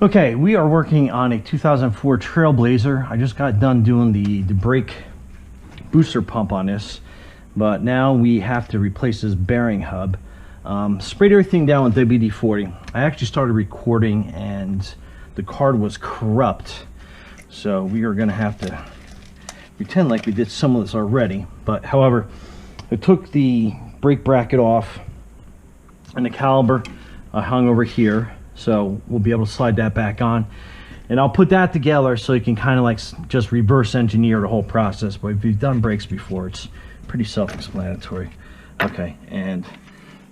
Okay, we are working on a 2004 Trailblazer. I just got done doing the brake booster pump on this, but now we have to replace this bearing hub. Sprayed everything down with WD-40. I actually started recording and the card was corrupt, so we are going to have to pretend like we did some of this already. But however, I took the brake bracket off and the caliper hung over here, so we'll be able to slide that back on, and I'll put that together so you can kind of like just reverse engineer the whole process. But if you've done brakes before, it's pretty self-explanatory. Okay, and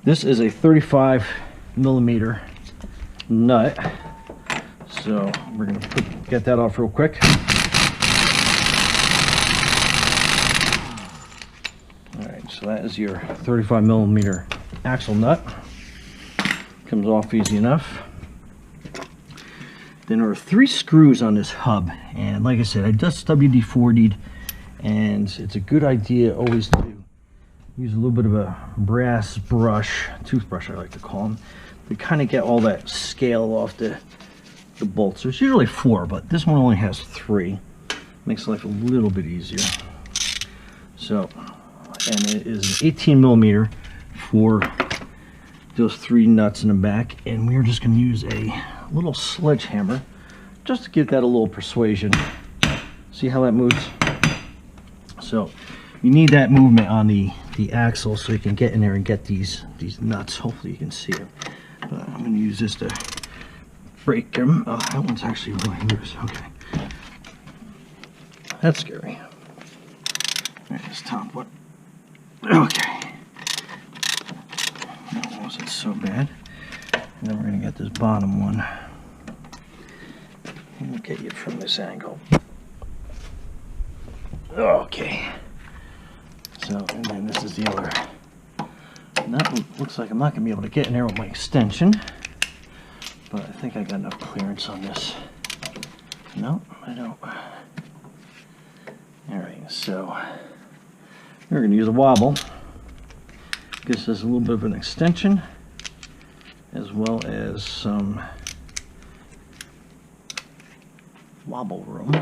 this is a 35 millimeter nut, so we're going to get that off real quick. Alright, so that is your 35 millimeter axle nut. Comes off easy enough. Then there are 3 screws on this hub, and like I said, I just WD-40'd, and it's a good idea always to use a little bit of a brass brush, toothbrush I like to call them, to kind of get all that scale off the bolts. There's usually 4, but this one only has 3. Makes life a little bit easier. So, and it is 18 millimeter for those 3 nuts in the back, and we're just going to use a little sledgehammer just to give that a little persuasion. See how that moves? So you need that movement on the axle so you can get in there and get these nuts. Hopefully you can see it. But I'm going to use this to break them. Oh, that one's actually really loose. Okay, that's scary. There's this top one. Okay, that wasn't so bad. And then we're going to get this bottom one. We'll get you from this angle. Okay. So, and then this is the other. And that one looks like I'm not going to be able to get in there with my extension. But I think I got enough clearance on this. No, I don't. Alright, so we're going to use a wobble. Gives us a little bit of an extension, as well as some wobble room.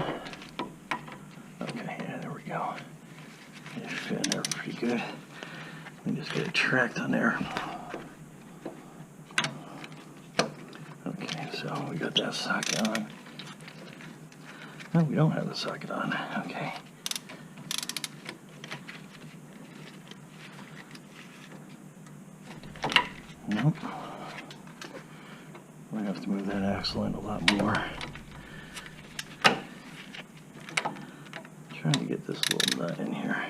Okay, yeah, there we go. It fit in there pretty good. Let me just get it tracked on there. Okay, so we got that socket on. No, we don't have the socket on. Okay. Nope. Might have to move that axle in a lot more. Trying to get this little nut in here.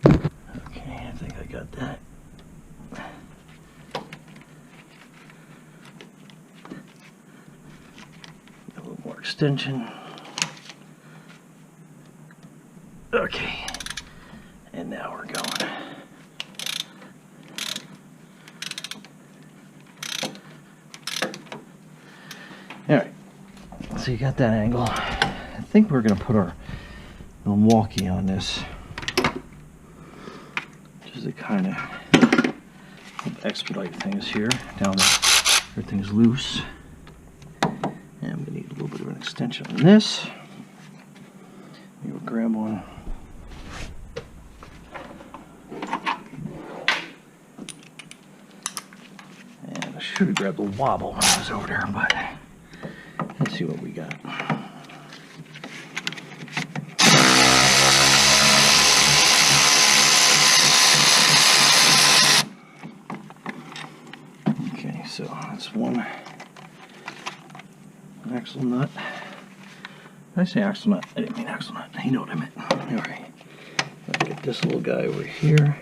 Okay, I think I got that. A little more extension. Okay, and now we're going. Alright, so you got that angle. I think we're going to put our Milwaukee on this, just to kind of expedite things here. Down there, everything's loose. And I'm going to need a little bit of an extension on this. Maybe we'll grab one. And I should have grabbed the wobble when I was over there, but let's see what we got. Okay, so that's one axle nut. Did I say axle nut? I didn't mean axle nut. You know what I meant. Alright. Let's get this little guy over here.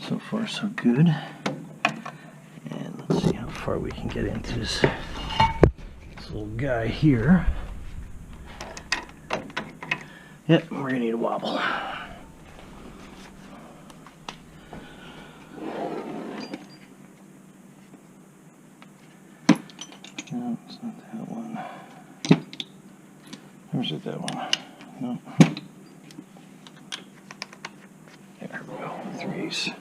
So far so good, and let's see how far we can get into this little guy here. Yep, we're gonna need a wobble. No, it's not that one. Or is it that one? No. There we go. 3/8.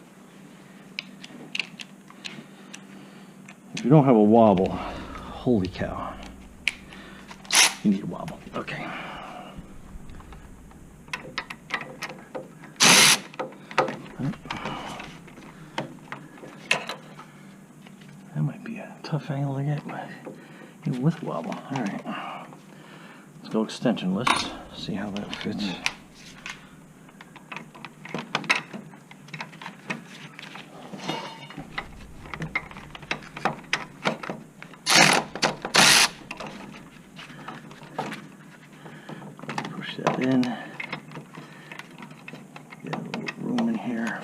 If you don't have a wobble, holy cow. You need a wobble. Okay. That might be a tough angle to get, but even with wobble. Alright. Let's go extensionless. See how that fits. Push that in. Get a little room in here.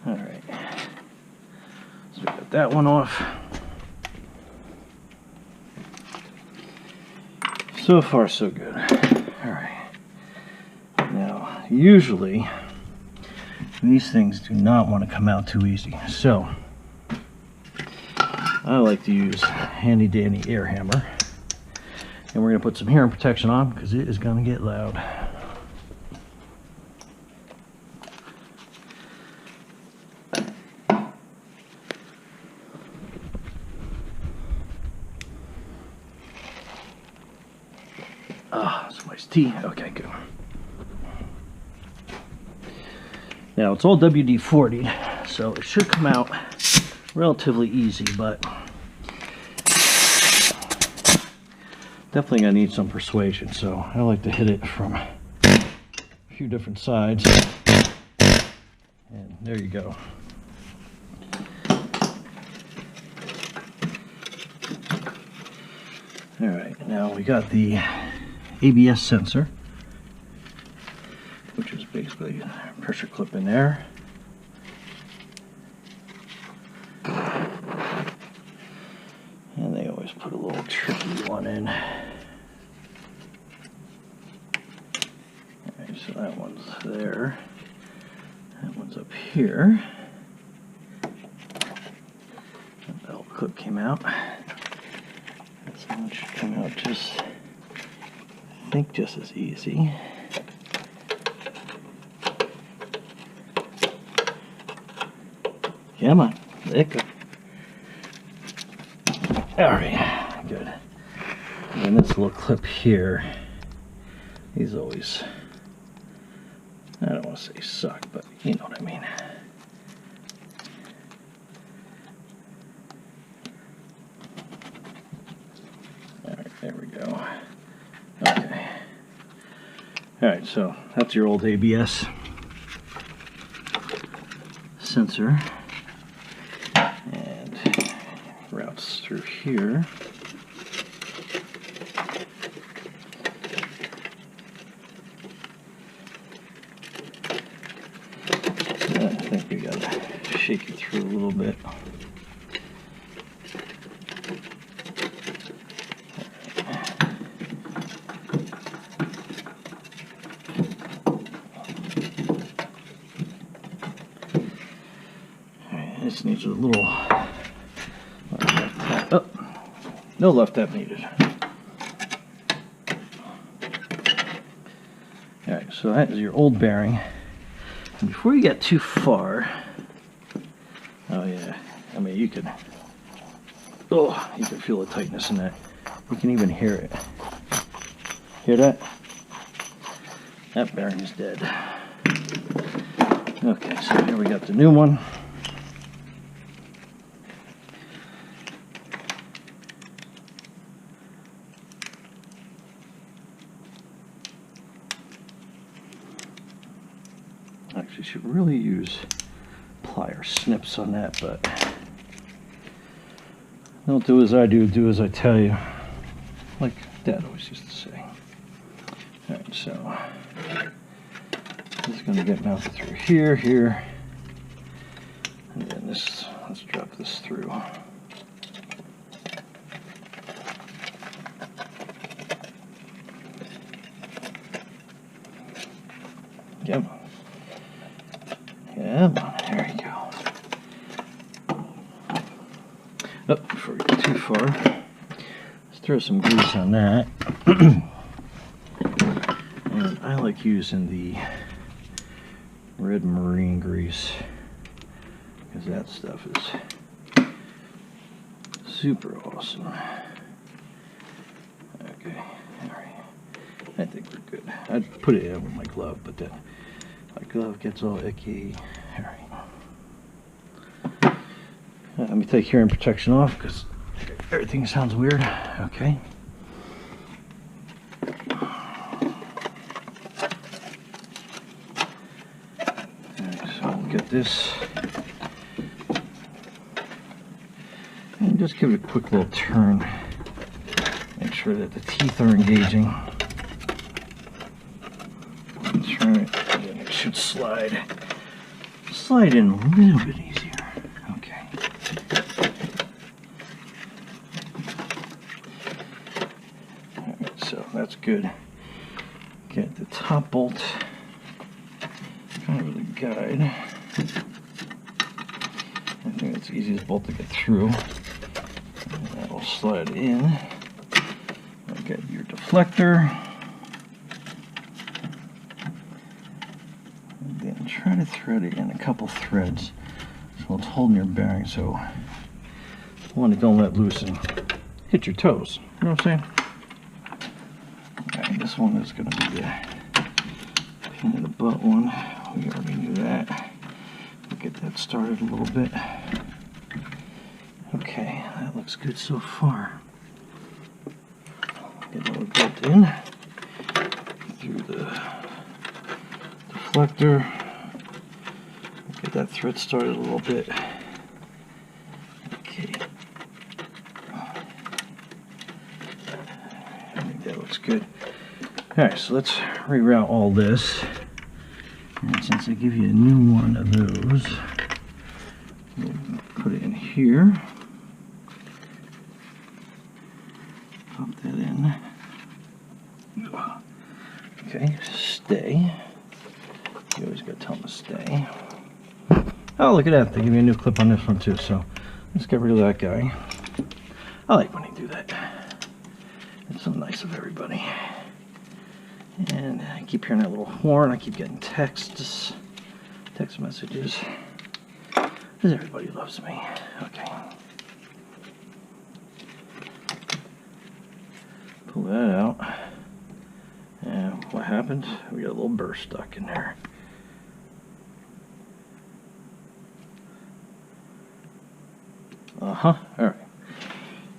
Alright. So we got that one off. So far, so good. Alright. Now, usually, these things do not want to come out too easy. So, I like to use handy dandy air hammer. And we're going to put some hearing protection on because it is going to get loud. Ah, some iced tea. Okay, good. Now it's all WD-40, so it should come out relatively easy, but definitely gonna need some persuasion. So I like to hit it from a few different sides, and there you go. All right, now we got the ABS sensor, which is basically a pressure clip in there. And they always put a little tricky one in. Alright, so that one's there. That one's up here. That belt clip came out. This one should come out just, I think, just as easy. Come on, there you go. Alright, good. And this little clip here, these always, I don't want to say suck, but you know what I mean. Alright, there we go. Okay. Alright, so that's your old ABS sensor. And routes through here. I think we gotta shake it through a little bit. This needs a little left tap. Oh, no left tap needed. Alright, so that is your old bearing. And before you get too far, oh yeah, I mean you can feel the tightness in that. You can even hear it. Hear that? That bearing is dead. Okay, so here we got the new one. Actually, should really use plier snips on that, but don't do as I do, do as I tell you, like Dad always used to say. Alright, so this is going to get mounted through here, here, and then this, let's drop this through. Come on. Come on, there you go. Oh, before we get too far, let's throw some grease on that. And I like using the red marine grease because that stuff is super awesome. Okay, alright. I think we're good. I'd put it in with my glove, but then my glove gets all icky. Alright. Let me take hearing protection off because everything sounds weird. Okay. Alright, so we'll get this. And just give it a quick little turn. Make sure that the teeth are engaging. Turn it, and it should slide in a little bit easier. Okay. Alright, so that's good. Get the top bolt kind of with a guide. I think that's the easiest bolt to get through. And that will slide in. Get your deflector. And then try to thread it in a couple threads so it's holding your bearing, so one, don't let loose and hit your toes. You know what I'm saying? Okay, this one is going to be the pin in the butt one. We already knew that. We'll get that started a little bit. Okay, that looks good so far. Get it all built in through the deflector. Get that thread started a little bit. Okay. I think that looks good. Alright, so let's reroute all this. And since I give you a new one of those, we'll put it in here. Pop that in. Okay, stay. You always gotta tell them to stay. Oh, look at that. They give me a new clip on this one too, so let's get rid of that guy. I like when they do that. It's so nice of everybody. And I keep hearing that little horn. I keep getting text messages. Because everybody loves me. Okay. Pull that out. And what happened? We got a little burr stuck in there. Uh-huh. Alright.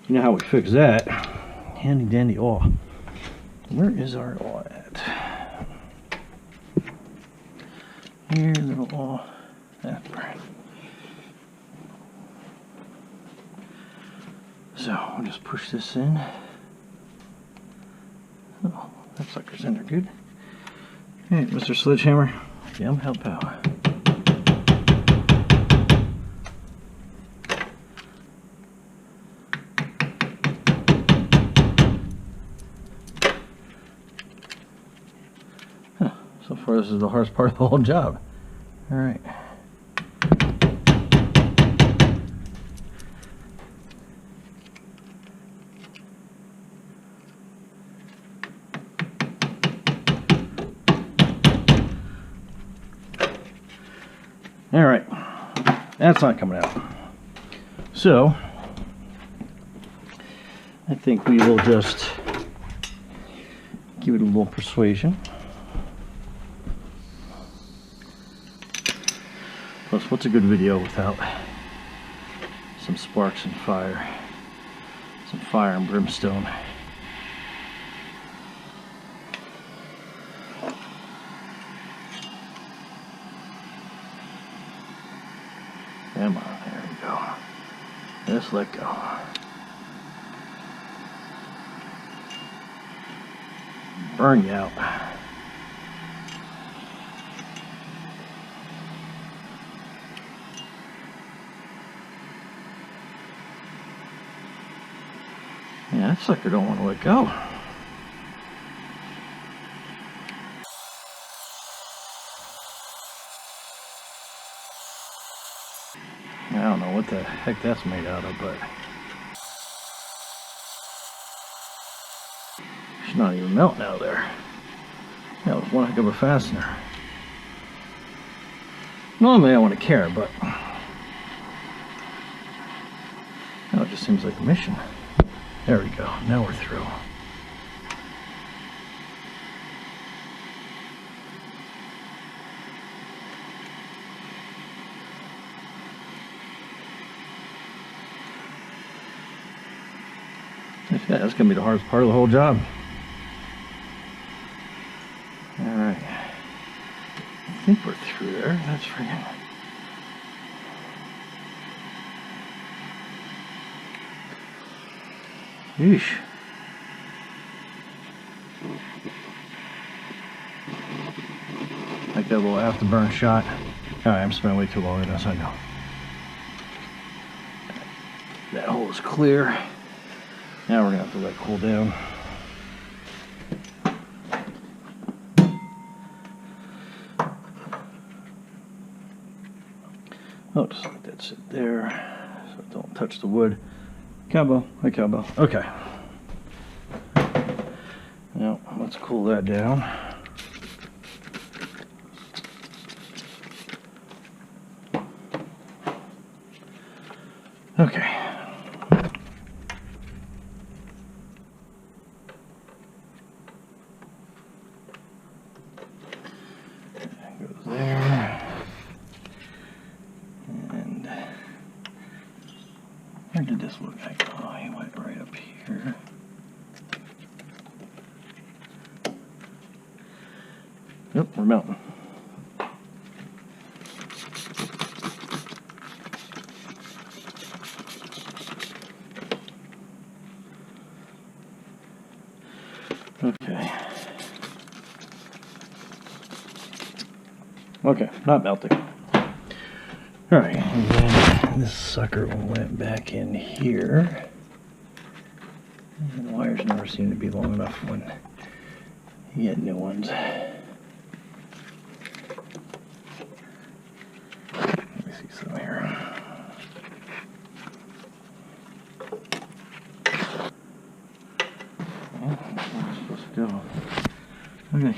You know how we fix that. Handy dandy awl. Where is our awl at? Here, little awl. That's right. So, we'll just push this in. Oh, that sucker's in there good. Hey, Mr. Sledgehammer. Yeah, help out. Huh, so far this is the hardest part of the whole job. Alright. Alright, that's not coming out. So, I think we will just give it a little persuasion. Plus, what's a good video without some sparks and fire? Some fire and brimstone. Come on, there we go. Just let go. Burn you out. Yeah, that sucker don't want to let go. I don't know what the heck that's made out of, but It's not even melting out of there. That was one heck of a fastener. Normally I wouldn't care, but now it just seems like a mission. There we go. Now we're through. Yeah, that's gonna be the hardest part of the whole job. Alright. I think we're through there. That's freaking. Yeesh. Like that little afterburn shot. Alright, I'm spending way too long on this, I know. That hole is clear. Now we're gonna have to let it cool down. Oh, just let that sit there so it don't touch the wood. Cowbell, hi cowbell. Okay. Now let's cool that down. Okay. Goes there. And where did this look like? Oh, he went right up here. Yep, we're melting. Okay. Okay, not melting. Alright, and then this sucker went back in here. And the wires never seem to be long enough when you get new ones. Let me see some here. Oh, that's where it's supposed to go. Okay.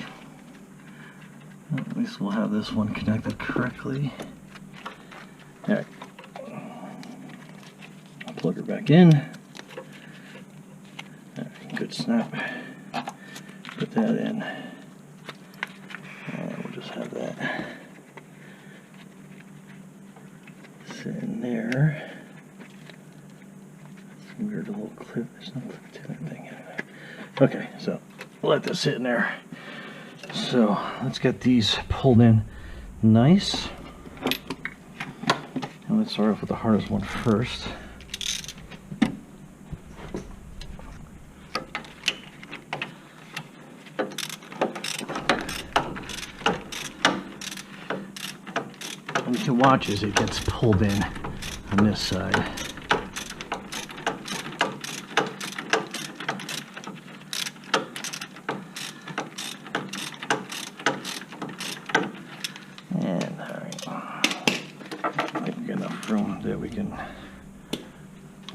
Well, at least we'll have this one connected correctly. Alright. Plug her back in. Alright, good snap. Put that in. And we'll just have that sit in there. Some weird little clip. There's no clip to anything. Okay, so we'll let this sit in there. So let's get these pulled in nice. And let's start off with the hardest one first. And you can watch as it gets pulled in on this side. Room that we can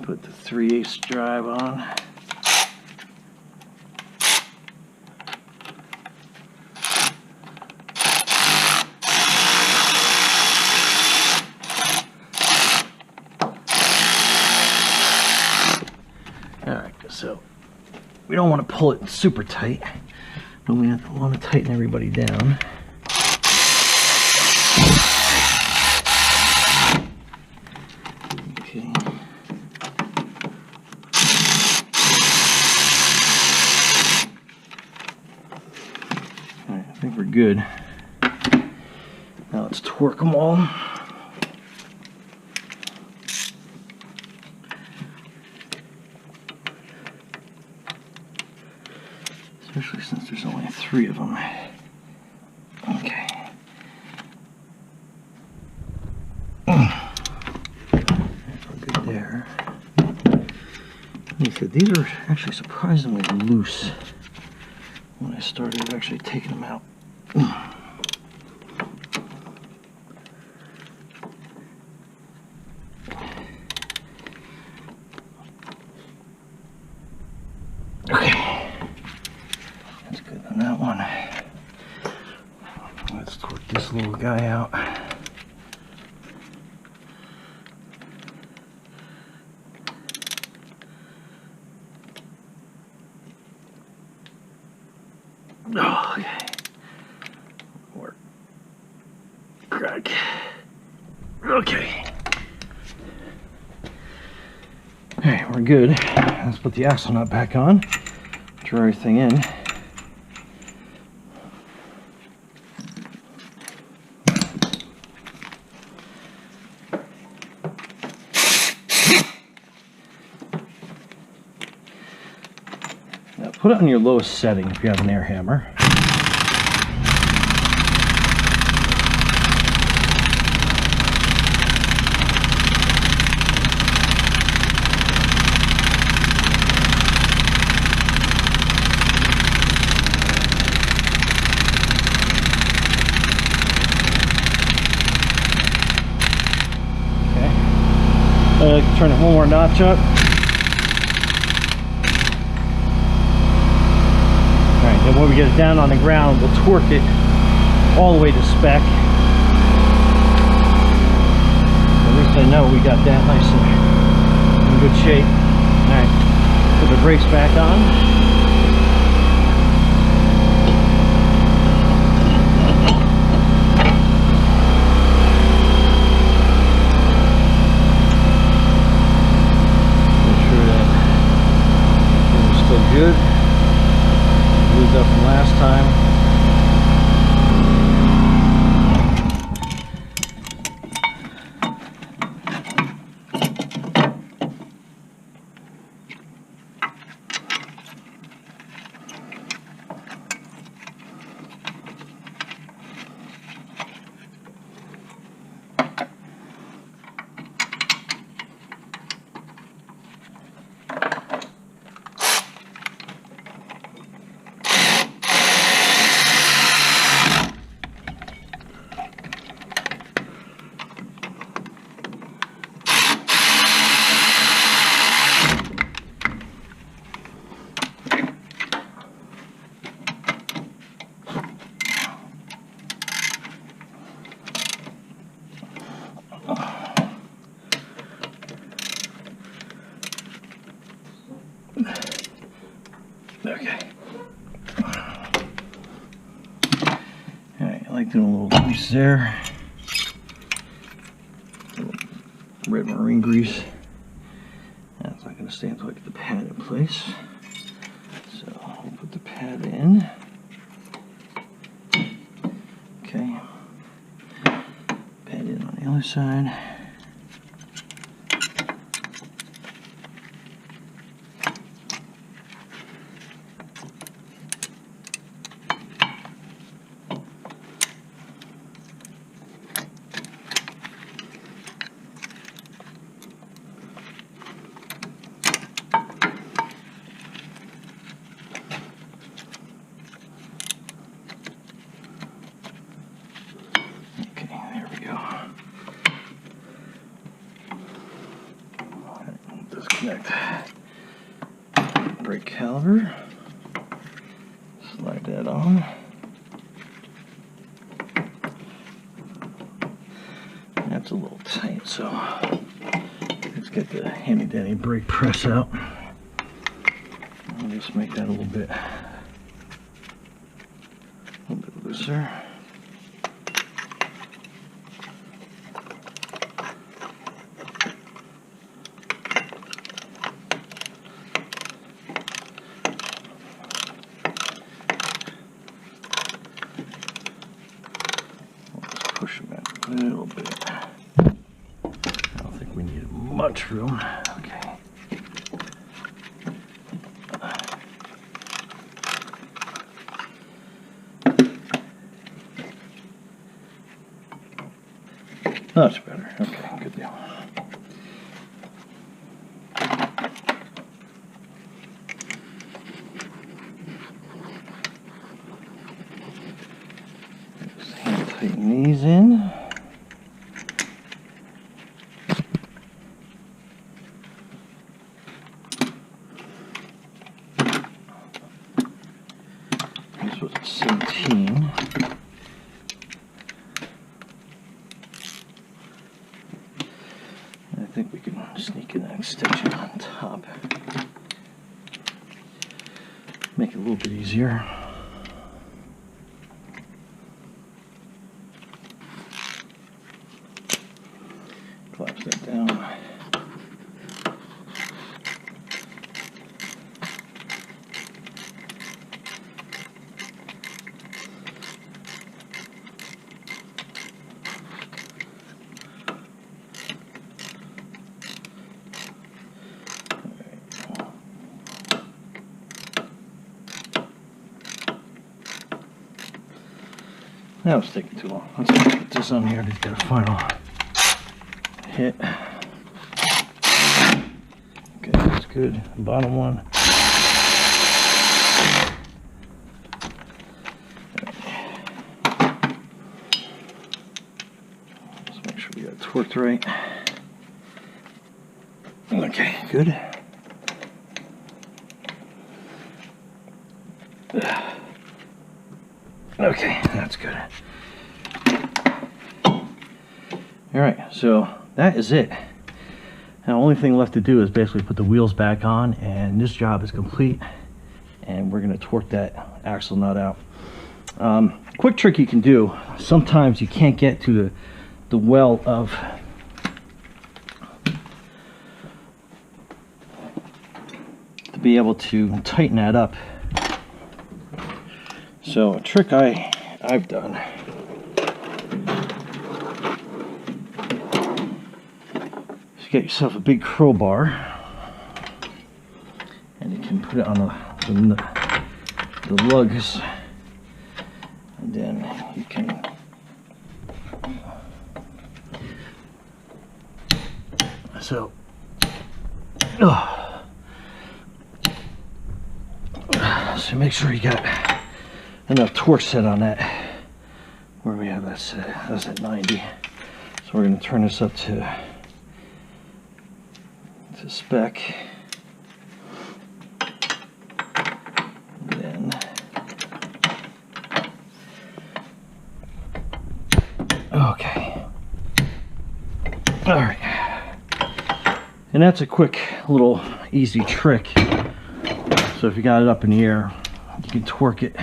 put the 3/8 drive on. Alright, so we don't want to pull it super tight, but we want to tighten everybody down. I think we're good. Now let's torque them all. Especially since there's only 3 of them. Okay. We're good there. Like I said, these are actually surprisingly loose when I started actually taking them out. Okay. this little guy out. Oh, okay. More crack. Okay. Alright, we're good. Let's put the axle nut back on. Draw everything in. Now put it on your lowest setting if you have an air hammer. Turn it one more notch up. Alright, then when we get it down on the ground, we'll torque it all the way to spec. At least I know we got that nice and in good shape. Alright, put the brakes back on. Good. Moved up from last time. Okay. Alright, I like doing a little grease there. A little red marine grease. That's not going to stay until I get the pad in place. So I'll put the pad in. Okay. Pad in on the other side. Disconnect brake caliper, slide that on. That's a little tight, so let's get the handy dandy brake press out. I'll just make that a little bit looser. Push it back a little bit. I don't think we need much room. Okay. Much better. Okay, good deal. Just hand tighten these in. This was 17. think we can sneak in an extension on top. Make it a little bit easier. Collapse that down. That was taking too long. Let's put this on here to get a final hit. Okay, that's good. Bottom one. Let's make sure we got it torqued right. Okay, good. Okay, that's good. Alright, so that is it. Now, the only thing left to do is basically put the wheels back on, and this job is complete. And we're going to torque that axle nut out. Quick trick you can do, sometimes you can't get to the well of to be able to tighten that up. So a trick I've done is get yourself a big crowbar, and you can put it on the lugs, and then you can so make sure you got enough torque set on that. Where we have that set? That's at 90. So we're going to turn this up to spec. Then okay. All right. And that's a quick little easy trick. So if you got it up in the air, you can torque it.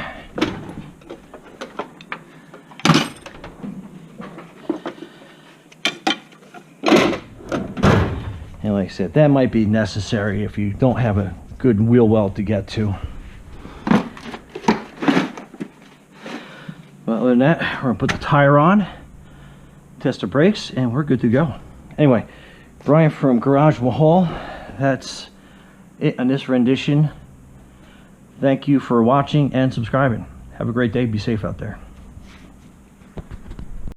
And like I said, that might be necessary if you don't have a good wheel well to get to. But other than that, we're going to put the tire on, test the brakes, and we're good to go. Anyway, Brian from Garage Mahal, that's it on this rendition. Thank you for watching and subscribing. Have a great day. Be safe out there.